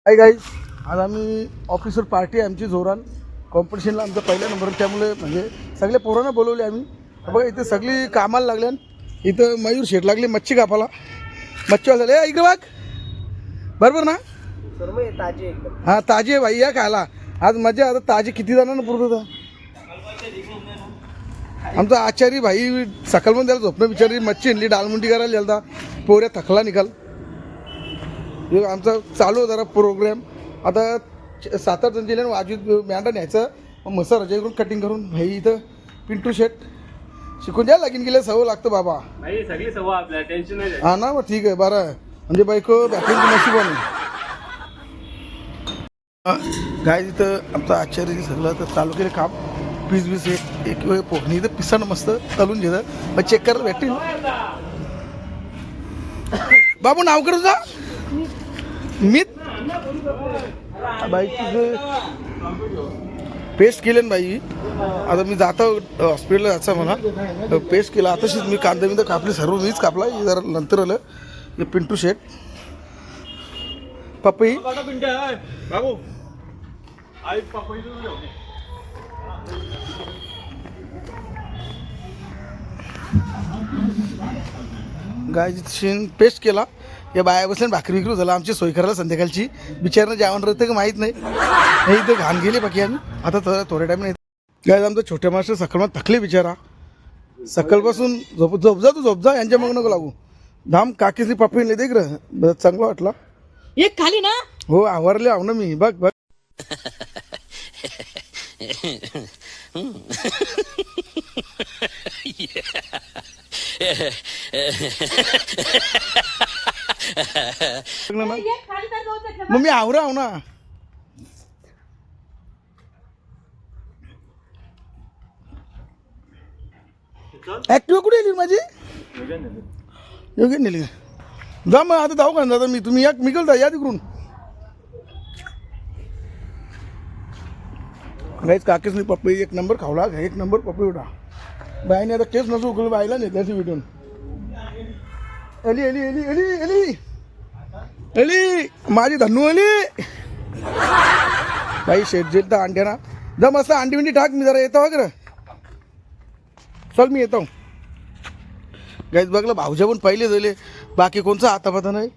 Hi guys, आज आम्ही officer party आहे आमची जोरान. कॉम्पिटिशनला आमचा पहिला नंबर, त्यामुळे म्हणजे सगळे पोरांना बोलवले आम्ही. बघा इथे सगळी कामाला लागल्या. इथं मयूर शेट लागले मच्छी कापाला. मच्छीवाला झाले इकडे बघ, बरोबर ना? ताजी एकदम. हां ताजी आहे भाई, या खायला आज मजा. आता ताजी किती जणांना पुरत होता. आमचा आचारी भाई सकाळ पण त्याला झोपणं बिचारी मच्छी आणली, डालमुंडी करायला गेलता, पोऱ्या थकला निकाल. हे आमचा चालू आहे जरा प्रोग्राम. आता 7-8 जण दिले वाजवीत मेंढा न्यायचं, मग मसाला इकडून कटिंग करून. भाई इथं पिंटू शेट शिकून द्यायला लागेल, गेले सवय लागतं बाबा. नाही सगळी सवय आपल्या, टेन्शन नाही. हां ना, मग ठीक आहे, बरं आहे. म्हणजे बायको बॅटरीची नशीब आहे. गाय इथं आमचं आचार्य सगळं तर चालू केलं काम. पीस एक वेळ पोखणी इथं पिसानं मस्त तलून घेतं, मग चेक करायला भेटेल. बाबू नाव कर तुझा? मी बाई तुझं पेस्ट केलं ना बाई. आता मी जातो हॉस्पिटलला जायचं मला. पेस्ट केला आताशीच मी, कांदा बिंदा कापले सर्व मीच कापला. जरा नंतर आलं हे पिंटू शेट. पपई बाबू आई पपई गायची पेस्ट केला. या बाया बसल्या भाकरी विक्री झाला आमची सोय करायला संध्याकाळची. बिचारांना जेवण राहतं का माहीत नाही. हे इथं घाण गेली बाकी आम्ही. आता तर थोड्या टाईम नाही. गाय आमचा छोट्या मास्टर सकाळ थकले बिचारा. सकाळपासून झोप जा यांच्या मग नको लागू. धाम काकीची पपई नाही देख र, चांगला वाटला. एक खाली ना. हो आवरले आव ना मी. बघ मग मी आवरा आव ना. ऍक्टिव्हा कुठे येईल माझी? योग्य नेली जा. मग आता जाऊ का दादा मी, तुम्ही या निघलता या तिकडून. गाईच काकीच नाही पप्पी एक नंबर खावला. एक नंबर पप्पी उठा. बाईने आता केस नसू उकल बाईला नाही त्याची भेटून. एली एली एली एली एली एली माझी धन्नू एली. बाई शेट जेल तर अंड्या ना जा मस्त अंडी बिंडी टाक. मी जरा येतो वगैरे, चल मी येतो. गाईच बघलं भाऊच्या पण पहिले झाले, बाकी कोणचा हातापाता नाही.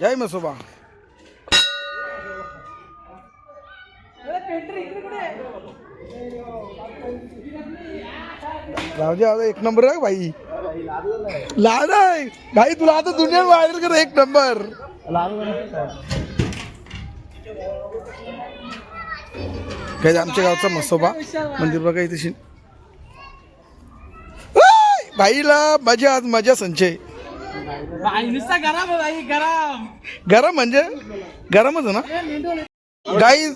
जय मसोबा. रावजी आता एक नंबर आहे भाई. लाड आहे भाई तुला आता दुनिया व्हायरल कर एक नंबर. काय आमच्या गावचा मसोबा मंदिर बघा इथे. भाईला मजा, आज मजा संचय. नुसता गरम आहे भाई, गरम. गरम म्हणजे गरमच आहे ना गाई,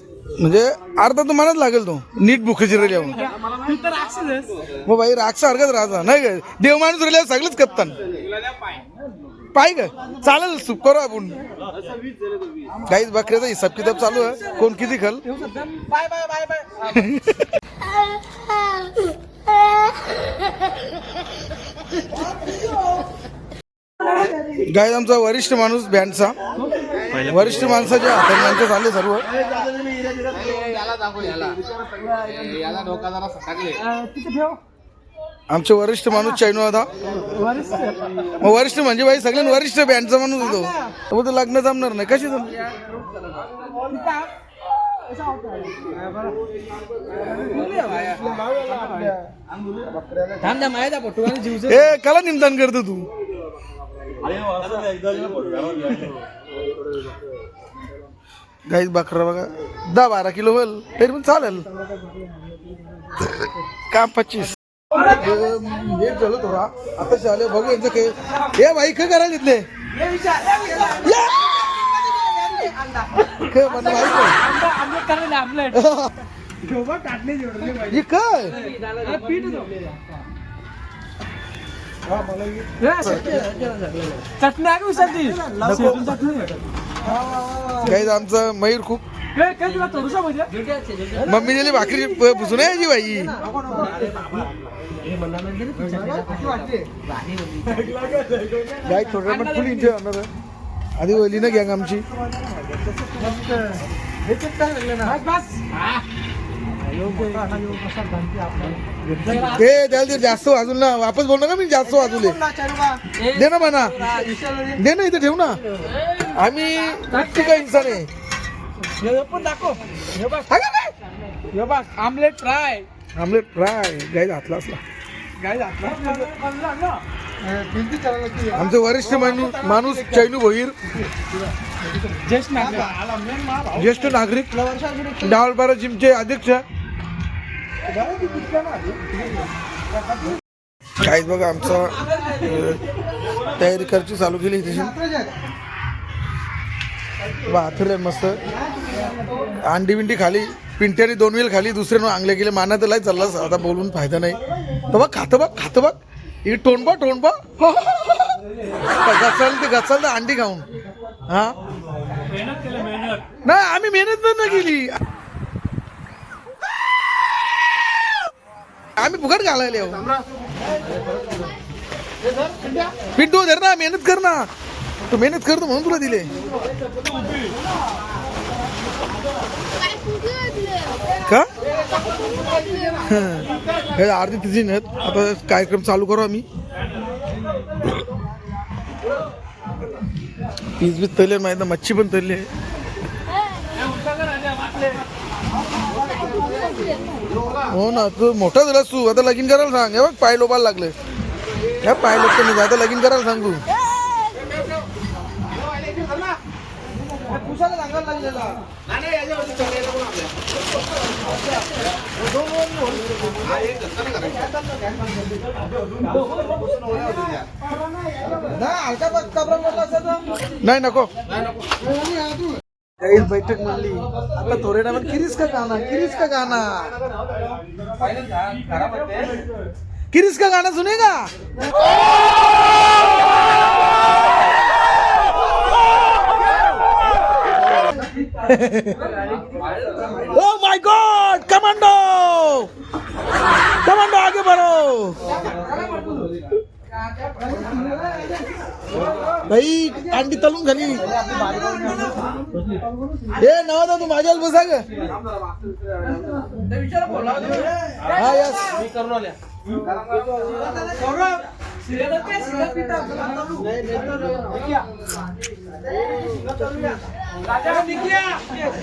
म्हणजे अर्धा तर मनाच लागेल तो नीट भुकेची रेल येऊन. तू तर राक्षस. मग भाई रागचा अर्घच राहता नाही काय, देव माणूस राहिल्यावर सगळंच कप्तान पाय का चालेल. सुप करू आपण गाईच बकऱ्याचा हिसाब किताब चालू आहे, कोण किती खल. Bye bye bye bye. Guys आमचा वरिष्ठ माणूस बँडचा, वरिष्ठ माणसाच्या हाताने आमचं चालले सर्व. आमचे वरिष्ठ माणूस चैनू आता. मग वरिष्ठ म्हणजे बाई सगळ्यांना वरिष्ठ बँडचा माणूस येतो. तर लग्न जमणार नाही कशी ए कला निमतान करतो तू. गाईच बकरा बघा 10-12 किलो होईल तरी पण चालेल का. 25 हे झालं थोडा आता चालेल बघू यांचं काही. हे बाई काय करायला तिथले काय चटणी आहे उसळती. गाईज आमचा मयूर खूप मम्मी दिली भाकरी भुसून यायची बाई. गाय थोड्या पण फुल एन्जॉय होणार आधी वली ना गँग आमची. ते त्याला ते जास्त वाजून ना वापस बोल ना मी जास्त वाजवले दे ना म्हणा, दे ना इथे ठेव ना. आम्ही का इन्सान आहे. Omelette fry. Omelette fry guys हातला असला. आमचे वरिष्ठ माणूस चैनू भोईर, ज्येष्ठ नागरिक, डावलपारा जिमचे अध्यक्ष. काहीच बघा आमचा तयारी करायची चालू केली तशी. बाथर मस्त अंडी बिंडी खाली, पिंट्याने 2 वेळ खाली, दुसऱ्यानं आंगले गेले. माना तर लय चाललास आता बोलून फायदा नाही. तर बघ खातं बघ हे टोनबा गचाल तर अंडी खाऊन. हा नाही आम्ही मेहनत नाही केली, आम्ही फुकट घालायला. पिंटू धर ना, मेहनत कर ना, तू मेहनत करतो म्हणून तुला दिले. का अर्धी तिची नाही. आता कार्यक्रम चालू करू आम्ही. पीस बीस तळले माहिती, मच्छी पण तळली आहे. हो ना, तू मोठा झालास तू, आता लगीन करायला सांग. हे बघ पाय लोबायला लागले, ह्या पाय लोक नाही, आता लगीन करायला सांग तू. नाही नको काही बैठक म्हणली आता थोडे टाइम किरीस का गाना सुनेगा. Oh my God! कमांडो आगे बढ़ो भाई. अंडी तळून खाली हे नवा तू माझ्याला बसा ग. हा यस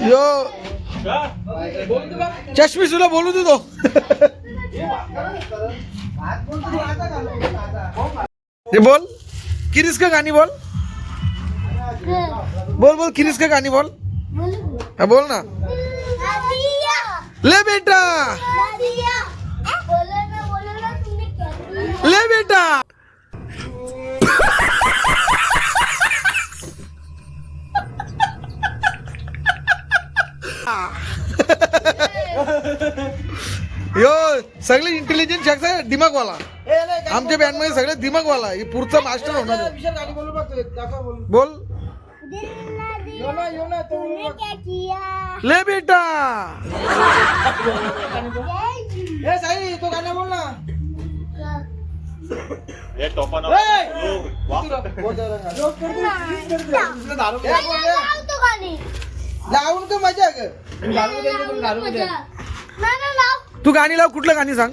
यो चष्मी तुला बोलू देतो. हे बोल किरीस का गाणी बोल किरीस का गाणी बोल. हा बोल ना. ले बेटा सगळे इंटेलिजंट शख्स आहे दिमागवाला. आमच्या बँड मध्ये सगळे दिमागवाला हे पुढचा मास्टर होणार आहे. बोल तूने क्या किया? ले बेटा तो गाणं बोल ना. हे टोपा लाव तो गाणी. लावून का मजा ग. मजा. नाही, लाव. तू गाणी लाव. कुठलं गाणी सांग.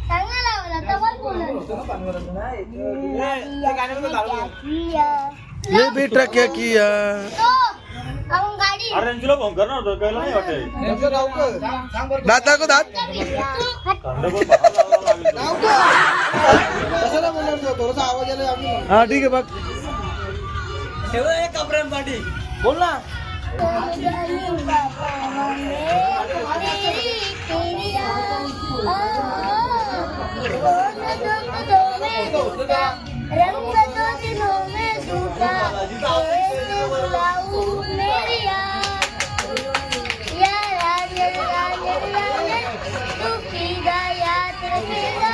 सांग ना लावायला, तेव्हाच बोलणार. क्या किया? ले बेटा क्या किया. तो, आपण गाडी. अरे तुला फोन करणार होतो कळलं नाही वाटत. दात दाखव दात. कशाला बोलणार तो? थोडासा आवाज आला आम्ही. हा ठीक आहे बघ. बोल ना. रंग तो दिनों में सूखा कैसे बुलाऊं मेरी याद तू कीदा याद रखेगा.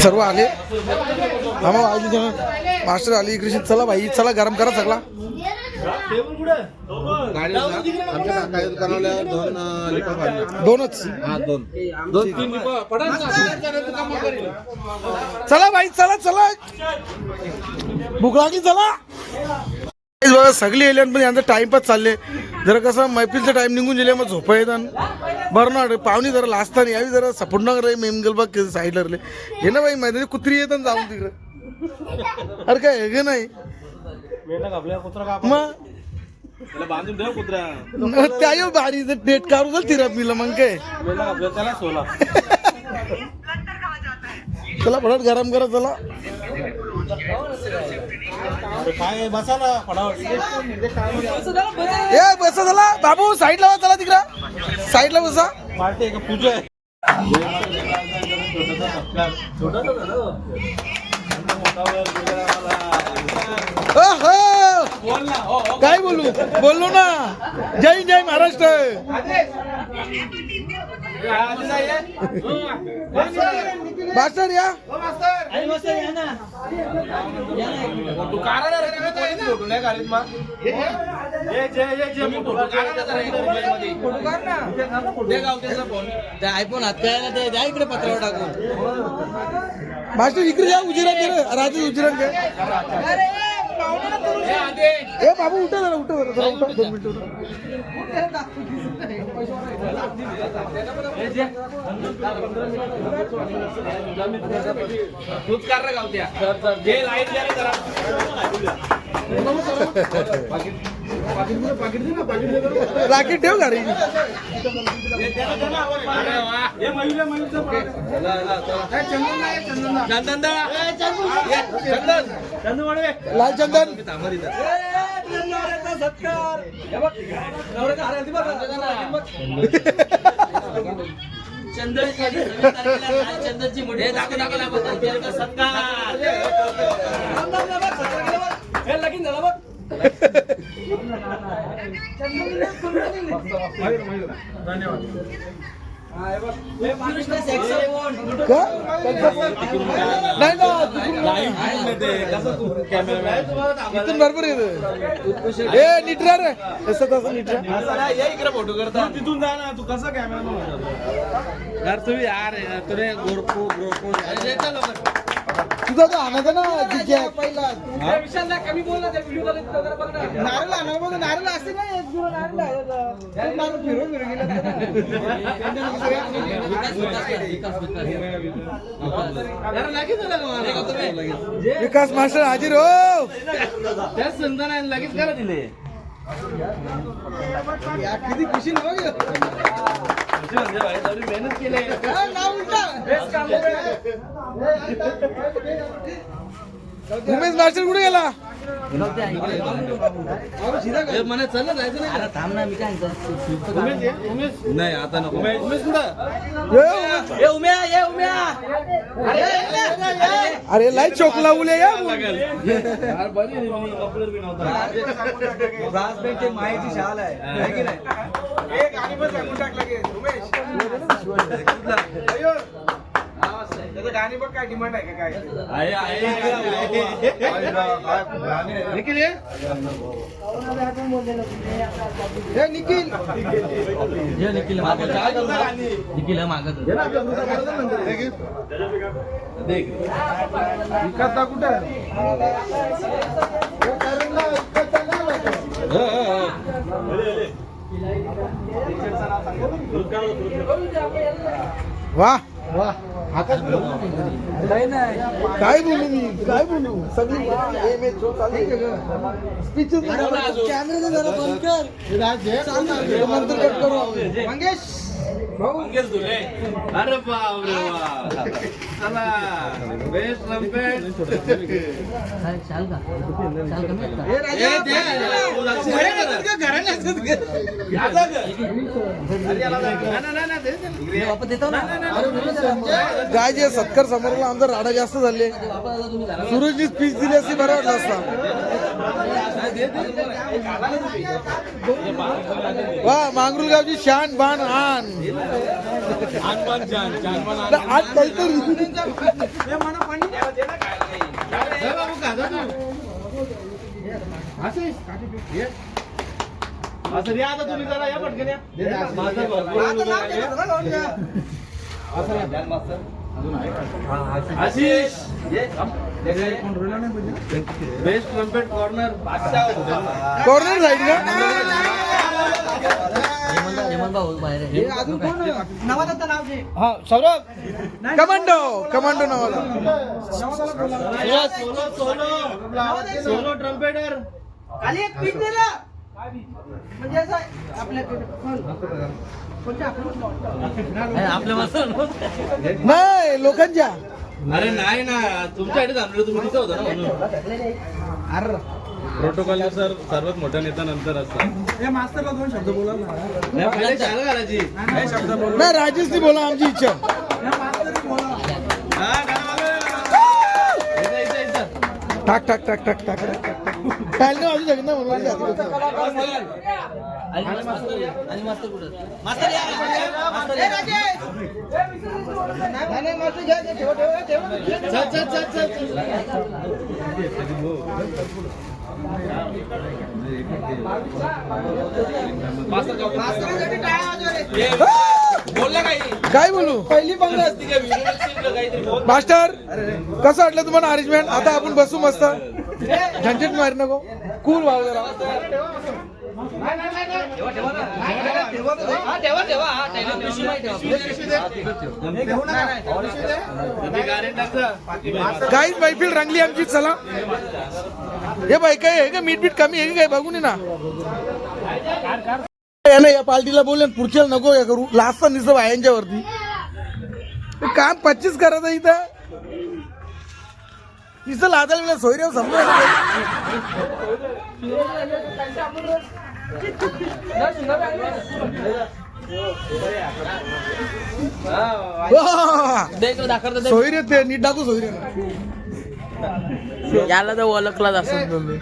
सर्व आले. मास्टर आली इकडे. चला भाई चला गरम करा सगळा. दोनच चला भाई चला चला. भूक लागली चला. बघा सगळी येले पण यांचा टाइमपास चालले. जरा कसं मैफिलचा टाइम निघून गेले मग झोपा येतात बरं ना. पाहुणे जरा लाजताना यावी जरा सपोर्ट रे मेमगल बघ साईडला रले हे ना बाई मैदानी कुत्री येतात जाऊन तिकडे. अरे काय हे नाही मग बांधून ठेव कुत्रा. त्या भारी डेट काढू जाईल तिरा मिला मग काय. त्याला सोला. चला फटाफट गरम करा चला. काय बसा ना फटाफट. ए बसा चला बाबू साईडला वा चला तिकडं साईडला बसा. पार्टी का पूजा आहे. काय बोलू बोललो ना. जय जय महाराष्ट्र. मास्टर या. तू काढा रे. फोटो नाही काढत मग. फोटो काढ ना. दे गावतेचा फोन. त्या आयफोन हात काय ते द्या इकडे पत्रावर टाकून. मास्टर इकडे जा. उजिरा राजे उजिरा ए बाबू उठा जरा उठा जरा उठा 2 मिनिटं. तूच काढ रे गावत्या. घे लाईट द्या रे जरा. राकेट ठेव गाडी. लाल चंदन. चंदनची मुठे सत्कार. लगीन झालं बघ. का? नाही ना इथून भरपूर येत. ए नीट रे तसं तसं नीट इकडे फोटो करता. तिथून जा ना. तू कसा कॅमेरा यार तुम्ही यार तुझे गोरको तुझा तो आणायचा ना जिज्ञा पहिला. विशाल कमी बोलला त्या व्हिडिओ नारळ आणा बघ. नारळ असते ना एक किलो नारळ फिरून गेला. विकास मास्टर हाजीर हो. त्याच संतान लगेच करा दिले. किती खुशी बघ. मेहनत केली. उमेश मास्टर कुठे गेला मला चल ना जायचं नाही अरे थांब ना मी काय म्हणतो नाही आता नको ये उम्या ये उम्या अरे लाई चोकला उले या माहिती शाल आहे की नाही गाणी बघ काय डिमांड आहे का काय निखिल ये निखिल निखिल मागत देख विकास कुठे वाह काय बोलू मी काय बोलू सगळी स्पीचेस कॅमेरा जरा बंद कर नंतर कट करू मंगेश भाऊ अरे बापरे चला बेस्ट रंपेट काय जे सत्कार समारोहाला आमचा राडा जास्त झाले सूरजनी स्पीच दिली असती बरं वाटलं असता वा मांगरुल गावची शान बान आन आज काहीतरी असं या आता तुम्ही जरा या पटकन Ashish best trumpet corner corner side का हा सौरभ कमांडो कमांडो नावाला सोलो ट्रम्पेटर खाली एक पीस दे ना म्हणजे असं आपल्या मस्त नाही लोकांच्या अरे नाही ना तुमच्याकडे थांबलो तुम्ही तिथं होता ना म्हणून प्रोटोकॉल नुसार सर्वात मोठ्या नेता नंतर असतात मास्तरला दोन शब्द बोला नाही, पहिले चाल घालायची नाही राजेशनी बोला आमची इच्छा टाक टाक टाक टाक टाक काय नाही वाजू शकत नाही म्हणून आणि मास्तर कुठं मास्तर या मास्तर बोलला काय बोलू पहिली पंगत मास्टर कसं वाटलं तुम्हाला अरेंजमेंट आता आपण बसू मस्त झंझट मार नको कूल व्हावं जरा काही मैफिल रंगली आमची चला हे बाई काय आहे का मीठ बीट कमी आहे काय बघून ना या पार्टीला बोलले पुढच्या नको या करू लास्ट निसं बायांच्या वरती काम 25 करायचं इथं तिचं लादायला वेळेला सोयऱ्यावर समजा सोयरे ते नीट दाखवू सोयरे याला तर ओळखलाच असं तुम्ही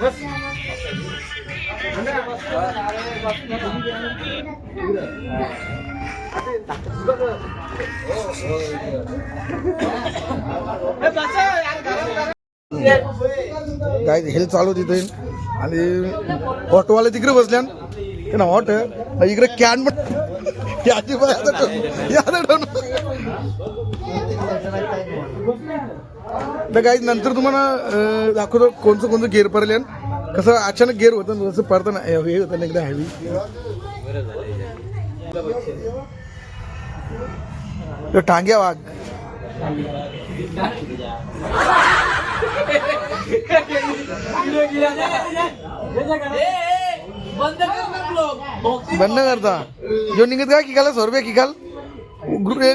काय हेल चालू तिथे आणि ऑटोवाले तिकडे बसल्यान ते ना हॉट इकडे कॅन पण काही नंतर तुम्हाला दाखवतो कोणतं कोणतं गेअर पडल्यान कसं अचानक गेअर होतं कसं पडतं ना हे होतं ना एकदा हॅवी टांग्या वाघ बंद करता जो निघत का की 100 रुपये की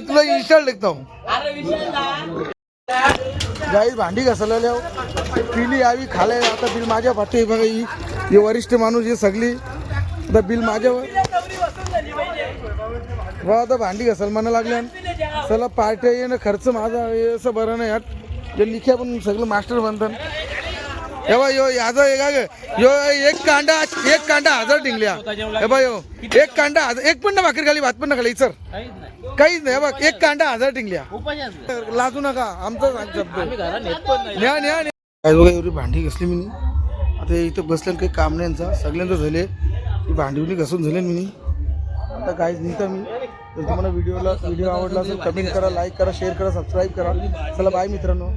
तुला इंस्टॉल लिखता हूँ गाई भांडी घासलेल्या पिली यावी खाल्या आता बिल माझ्या पाठी बघा ही वरिष्ठ माणूस ही सगळी आता बिल माझ्यावर बघा आता भांडी घासायला म्हणा लागल्या चला पार्ट्या येणं खर्च माझा हे असं बरं नाही यात जे लिख्या पण सगळं मास्टर बनतात हे बा यो याचा यो एक कांदा 1000 टिंगल्या हे बा यो एक कांदा एक पण ना भाकरी खाली भात पण ना खाली सर काहीच नाही बघ एक कांदा 1000 टिंगल्या लाजू नका आमचा शब्द न्या काय बघा एवढी भांडी घासली मी आता इथं बसल्यानं काही काम नाही यांचा सगळ्यांचं झाले ही भांडी घासून झाले मी आता काहीच निघता मी तर तुम्हाला व्हिडिओ आवडला असेल कमेंट करा लाईक करा शेअर करा सबस्क्राईब करा चला बाय मित्रांनो.